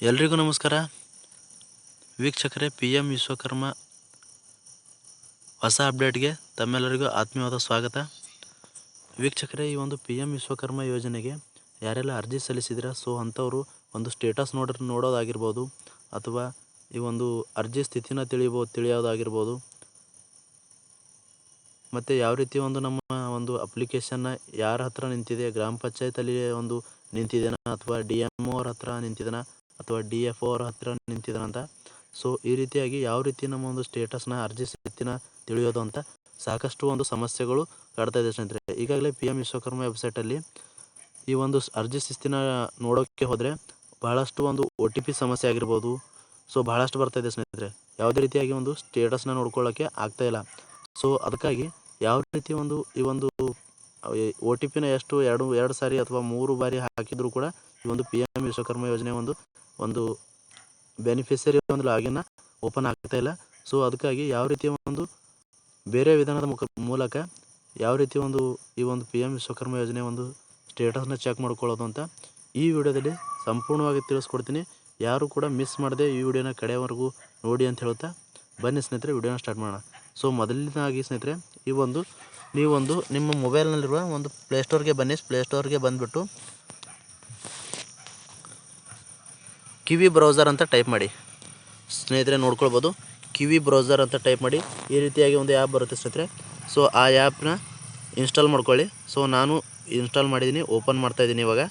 ಎಲ್ರಿಗೂ ನಮಸ್ಕಾರ ವೀಕ್ಷಕರೇ. PM ವಿಶ್ವಕರ್ಮ ಹೊಸ ಅಪ್ಡೇಟ್ಗೆ ತಮ್ಮೆಲ್ಲರಿಗೂ ಆತ್ಮೀಯವಾದ ಸ್ವಾಗತ. ವೀಕ್ಷಕರೇ, ಈ ಒಂದು PM ವಿಶ್ವಕರ್ಮ ಯೋಜನೆಗೆ ಯಾರೆಲ್ಲ ಅರ್ಜಿ ಸಲ್ಲಿಸಿದ್ರೆ ಅಂಥವರು ಒಂದು ಸ್ಟೇಟಸ್ ನೋಡೋದಾಗಿರ್ಬೋದು, ಅಥವಾ ಈ ಒಂದು ಅರ್ಜಿ ಸ್ಥಿತಿನ ತಿಳಿಯೋದಾಗಿರ್ಬೋದು, ಮತ್ತು ಯಾವ ರೀತಿ ನಮ್ಮ ಒಂದು ಅಪ್ಲಿಕೇಶನ್ನ ಯಾರ ಹತ್ರ ನಿಂತಿದೆ, ಗ್ರಾಮ ಪಂಚಾಯತಲ್ಲಿ ಒಂದು ನಿಂತಿದೆನಾ, ಅಥವಾ DMO ಅವ್ರ ಹತ್ರ ನಿಂತಿದೆನಾ, ಅಥವಾ DFO ಅವ್ರ ಹತ್ರ ನಿಂತಿದ್ದಾನಂತ. ಈ ರೀತಿಯಾಗಿ ಯಾವ ರೀತಿ ನಮ್ಮ ಒಂದು ಸ್ಟೇಟಸ್ನ ಅರ್ಜಿ ಸ್ಥಿತಿನ ತಿಳಿಯೋದು ಅಂತ ಸಾಕಷ್ಟು ಒಂದು ಸಮಸ್ಯೆಗಳು ಕಾಡ್ತಾ ಇದೆ ಸ್ನೇಹಿತರೆ. ಈಗಾಗಲೇ PM ವಿಶ್ವಕರ್ಮ ವೆಬ್ಸೈಟಲ್ಲಿ ಈ ಒಂದು ಅರ್ಜಿ ಸ್ಥಿತಿನ ನೋಡೋಕ್ಕೆ ಹೋದರೆ ಬಹಳಷ್ಟು ಒಂದು OTP ಸಮಸ್ಯೆ ಆಗಿರ್ಬೋದು, ಬಹಳಷ್ಟು ಬರ್ತಾ ಇದೆ ಸ್ನೇಹಿತರೆ. ಯಾವುದೇ ರೀತಿಯಾಗಿ ಒಂದು ಸ್ಟೇಟಸ್ನ ನೋಡ್ಕೊಳ್ಳೋಕ್ಕೆ ಆಗ್ತಾಯಿಲ್ಲ. ಅದಕ್ಕಾಗಿ ಯಾವ ರೀತಿ ಈ ಒಂದು OTPನ ಎಷ್ಟು ಎರಡು ಸಾರಿ ಅಥವಾ 3 ಬಾರಿ ಹಾಕಿದರೂ ಕೂಡ ಈ ಒಂದು PM ವಿಶ್ವಕರ್ಮ ಯೋಜನೆ ಒಂದು ಬೆನಿಫಿಷರಿ ಒಂದು ಲಾಗಿನ್ನ ಓಪನ್ ಆಗ್ತಾ ಇಲ್ಲ. ಅದಕ್ಕಾಗಿ ಯಾವ ರೀತಿ ಒಂದು ಬೇರೆ ವಿಧಾನದ ಮೂಲಕ ಯಾವ ರೀತಿ ಈ ಒಂದು PM ವಿಶ್ವಕರ್ಮ ಯೋಜನೆ ಒಂದು ಸ್ಟೇಟಸ್ನ ಚೆಕ್ ಮಾಡ್ಕೊಳ್ಳೋದು ಅಂತ ಈ ವಿಡಿಯೋದಲ್ಲಿ ಸಂಪೂರ್ಣವಾಗಿ ತಿಳಿಸ್ಕೊಡ್ತೀನಿ. ಯಾರು ಕೂಡ ಮಿಸ್ ಮಾಡದೆ ಈ ವಿಡಿಯೋನ ಕಡೆಯವರೆಗೂ ನೋಡಿ ಅಂತ ಹೇಳ್ತಾ ಬನ್ನಿ ಸ್ನೇಹಿತರೆ, ವಿಡಿಯೋನ ಸ್ಟಾರ್ಟ್ ಮಾಡೋಣ. ಮೊದಲನೇದಾಗಿ ಸ್ನೇಹಿತರೆ, ನೀವೊಂದು ನಿಮ್ಮ ಮೊಬೈಲ್ನಲ್ಲಿರುವ ಒಂದು ಪ್ಲೇಸ್ಟೋರ್ಗೆ ಬನ್ನಿ. ಪ್ಲೇಸ್ಟೋರ್ಗೆ ಬಂದುಬಿಟ್ಟು ಕಿವಿ ಬ್ರೌಸರ್ ಅಂತ ಟೈಪ್ ಮಾಡಿ ಸ್ನೇಹಿತರೆ. ನೋಡ್ಕೊಳ್ಬೋದು, ಕಿವಿ ಬ್ರೌಸರ್ ಅಂತ ಟೈಪ್ ಮಾಡಿ ಈ ರೀತಿಯಾಗಿ ಒಂದು ಆ್ಯಪ್ ಬರುತ್ತೆ ಸ್ನೇಹಿತರೆ. ಆ ಆ್ಯಪ್ನ ಇನ್ಸ್ಟಾಲ್ ಮಾಡ್ಕೊಳ್ಳಿ. ನಾನು ಇನ್ಸ್ಟಾಲ್ ಮಾಡಿದ್ದೀನಿ, ಓಪನ್ ಮಾಡ್ತಾಯಿದ್ದೀನಿ ಇವಾಗ.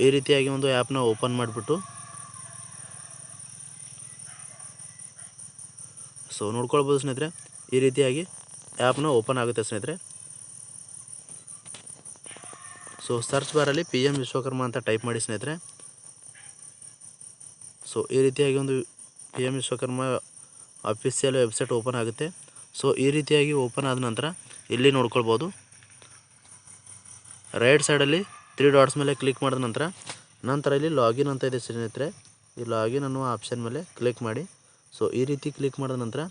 ಈ ರೀತಿಯಾಗಿ ಒಂದು ಆ್ಯಪ್ನ ಓಪನ್ ಮಾಡಿಬಿಟ್ಟು ನೋಡ್ಕೊಳ್ಬೋದು ಸ್ನೇಹಿತರೆ. ಈ ರೀತಿಯಾಗಿ ಆ್ಯಪ್ನ ಓಪನ್ ಆಗುತ್ತೆ ಸ್ನೇಹಿತರೆ. ಸರ್ಚ್ ಬಾರಲ್ಲಿ PM ವಿಶ್ವಕರ್ಮ ಅಂತ ಟೈಪ್ ಮಾಡಿ ಸ್ನೇಹಿತರೆ. ಈ ರೀತಿಯಾಗಿ ಒಂದು PM Vishwakarma official website open ಆಗುತ್ತೆ. ಈ ರೀತಿಯಾಗಿ ಓಪನ್ ಆದ ನಂತರ ಇಲ್ಲಿ ನೋಡ್ಕೊಳ್ಬೋದು, ರೈಟ್ ಸೈಡಲ್ಲಿ 3 ಡಾಟ್ಸ್ ಮೇಲೆ ಕ್ಲಿಕ್ ಮಾಡಿದ ನಂತರ ಇಲ್ಲಿ ಲಾಗಿನ್ ಅಂತ ಇದೆ ಸ್ನೇಹಿತರೆ. ಈ ಲಾಗಿನ್ ಅನ್ನುವ ಆಪ್ಷನ್ ಮೇಲೆ ಕ್ಲಿಕ್ ಮಾಡಿ. ಈ ರೀತಿ ಕ್ಲಿಕ್ ಮಾಡಿದ ನಂತರ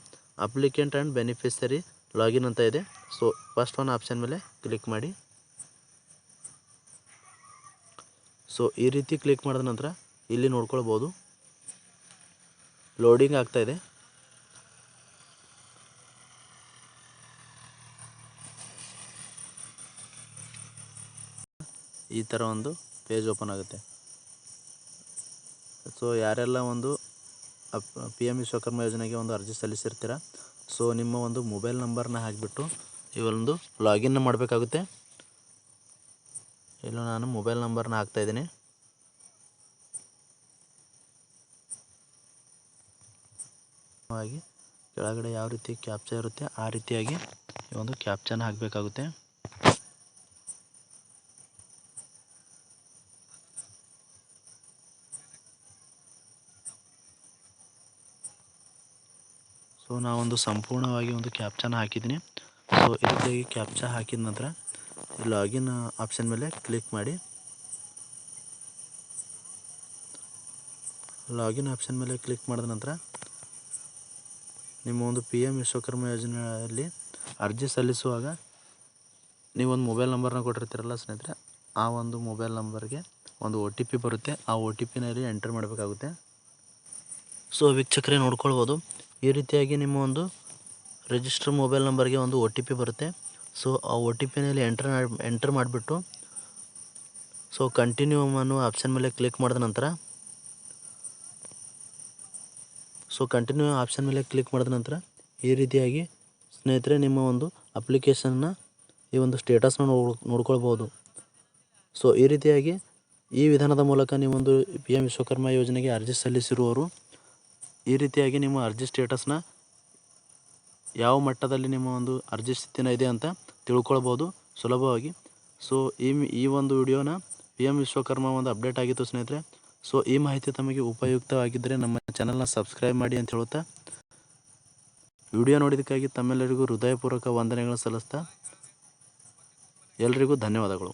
ಅಪ್ಲಿಕೆಂಟ್ ಆ್ಯಂಡ್ ಬೆನಿಫಿಷರಿ ಲಾಗಿನ್ ಅಂತ ಇದೆ. ಫಸ್ಟ್ ಒನ್ ಆಪ್ಷನ್ ಮೇಲೆ ಕ್ಲಿಕ್ ಮಾಡಿ. ಈ ರೀತಿ ಕ್ಲಿಕ್ ಮಾಡಿದ ನಂತರ ಇಲ್ಲಿ ನೋಡ್ಕೊಳ್ಬೋದು, ಲೋಡಿಂಗ್ ಆಗ್ತಾ ಇದೆ. ಈ ಥರ ಒಂದು ಪೇಜ್ ಓಪನ್ ಆಗುತ್ತೆ. ಯಾರೆಲ್ಲ ಒಂದು PM ವಿಶ್ವಕರ್ಮ ಯೋಜನೆಗೆ ಒಂದು ಅರ್ಜಿ ಸಲ್ಲಿಸಿರ್ತೀರ, ನಿಮ್ಮ ಒಂದು ಮೊಬೈಲ್ ನಂಬರ್ನ ಹಾಕಿಬಿಟ್ಟು ಈ ಒಂದು ಲಾಗಿನ್ ಮಾಡಬೇಕಾಗುತ್ತೆ. ಇಲ್ಲ, ನಾನು ಮೊಬೈಲ್ ನಂಬರ್ನ ಹಾಕ್ತಾಯಿದ್ದೀನಿ. ಹಾಗೆ ಕೆಳಗಡೆ ಯಾವ ರೀತಿ ಕ್ಯಾಪ್ಚಾ ಇರುತ್ತೆ ಆ ರೀತಿಯಾಗಿ ಈ ಒಂದು ಕ್ಯಾಪ್ಚಾನ ಹಾಕಬೇಕಾಗುತ್ತೆ. ನಾವೊಂದು ಸಂಪೂರ್ಣವಾಗಿ ಒಂದು ಕ್ಯಾಪ್ಚಾನ ಹಾಕಿದ್ದೀನಿ. ಈ ರೀತಿಯಾಗಿ ಕ್ಯಾಪ್ಚಾ ಹಾಕಿದ ನಂತರ ಲಾಗಿನ್ ಆಪ್ಷನ್ ಮೇಲೆ ಕ್ಲಿಕ್ ಮಾಡಿ. ಲಾಗಿನ್ ಆಪ್ಷನ್ ಮೇಲೆ ಕ್ಲಿಕ್ ಮಾಡಿದ ನಂತರ ನಿಮ್ಮ ಒಂದು PM ವಿಶ್ವಕರ್ಮ ಯೋಜನೆಯಲ್ಲಿ ಅರ್ಜಿ ಸಲ್ಲಿಸುವಾಗ ನೀವೊಂದು ಮೊಬೈಲ್ ನಂಬರ್ನ ಕೊಟ್ಟಿರ್ತೀರಲ್ಲ ಸ್ನೇಹಿತರೆ, ಆ ಒಂದು ಮೊಬೈಲ್ ನಂಬರ್ಗೆ ಒಂದು OTP ಬರುತ್ತೆ. ಆ OTPನ ಇಲ್ಲಿ ಎಂಟರ್ ಮಾಡಬೇಕಾಗುತ್ತೆ. ವೀಕ್ಷಕರೇ, ನೋಡ್ಕೊಳ್ಬೋದು, ಈ ರೀತಿಯಾಗಿ ನಿಮ್ಮ ಒಂದು ರಿಜಿಸ್ಟರ್ ಮೊಬೈಲ್ ನಂಬರ್ಗೆ ಒಂದು OTP ಬರುತ್ತೆ. ಆ OTPನಲ್ಲಿ ಎಂಟರ್ ಮಾಡಿಬಿಟ್ಟು ಕಂಟಿನ್ಯೂ ಅನ್ನೋ ಆಪ್ಷನ್ ಮೇಲೆ ಕ್ಲಿಕ್ ಮಾಡಿದ ನಂತರ ಕಂಟಿನ್ಯೂ ಆಪ್ಷನ್ ಮೇಲೆ ಕ್ಲಿಕ್ ಮಾಡಿದ ನಂತರ ಈ ರೀತಿಯಾಗಿ ಸ್ನೇಹಿತರೆ ನಿಮ್ಮ ಒಂದು ಅಪ್ಲಿಕೇಶನ್ನ ಈ ಒಂದು ಸ್ಟೇಟಸ್ನ ನೋಡ್ಕೊಳ್ಬೋದು. ಈ ರೀತಿಯಾಗಿ ಈ ವಿಧಾನದ ಮೂಲಕ ನೀವೊಂದು PM ವಿಶ್ವಕರ್ಮ ಯೋಜನೆಗೆ ಅರ್ಜಿ ಸಲ್ಲಿಸಿರುವವರು ಈ ರೀತಿಯಾಗಿ ನಿಮ್ಮ ಅರ್ಜಿ ಸ್ಟೇಟಸ್ನ ಯಾವ ಮಟ್ಟದಲ್ಲಿ ನಿಮ್ಮ ಒಂದು ಅರ್ಜಿ ಸ್ಥಿತಿನ ಇದೆ ಅಂತ ತಿಳ್ಕೊಳ್ಬೋದು ಸುಲಭವಾಗಿ. ಈ ಒಂದು ವಿಡಿಯೋನ PM ವಿಶ್ವಕರ್ಮ ಒಂದು ಅಪ್ಡೇಟ್ ಆಗಿತ್ತು ಸ್ನೇಹಿತರೆ. ಈ ಮಾಹಿತಿ ತಮಗೆ ಉಪಯುಕ್ತವಾಗಿದ್ದರೆ ನಮ್ಮ ಚಾನಲ್ನ ಸಬ್ಸ್ಕ್ರೈಬ್ ಮಾಡಿ ಅಂತ ಹೇಳುತ್ತಾ, ವಿಡಿಯೋ ನೋಡಿದ್ದಕ್ಕಾಗಿ ತಮ್ಮೆಲ್ಲರಿಗೂ ಹೃದಯಪೂರ್ವಕ ವಂದನೆಗಳನ್ನು ಸಲ್ಲಿಸ್ತಾ ಎಲ್ರಿಗೂ ಧನ್ಯವಾದಗಳು.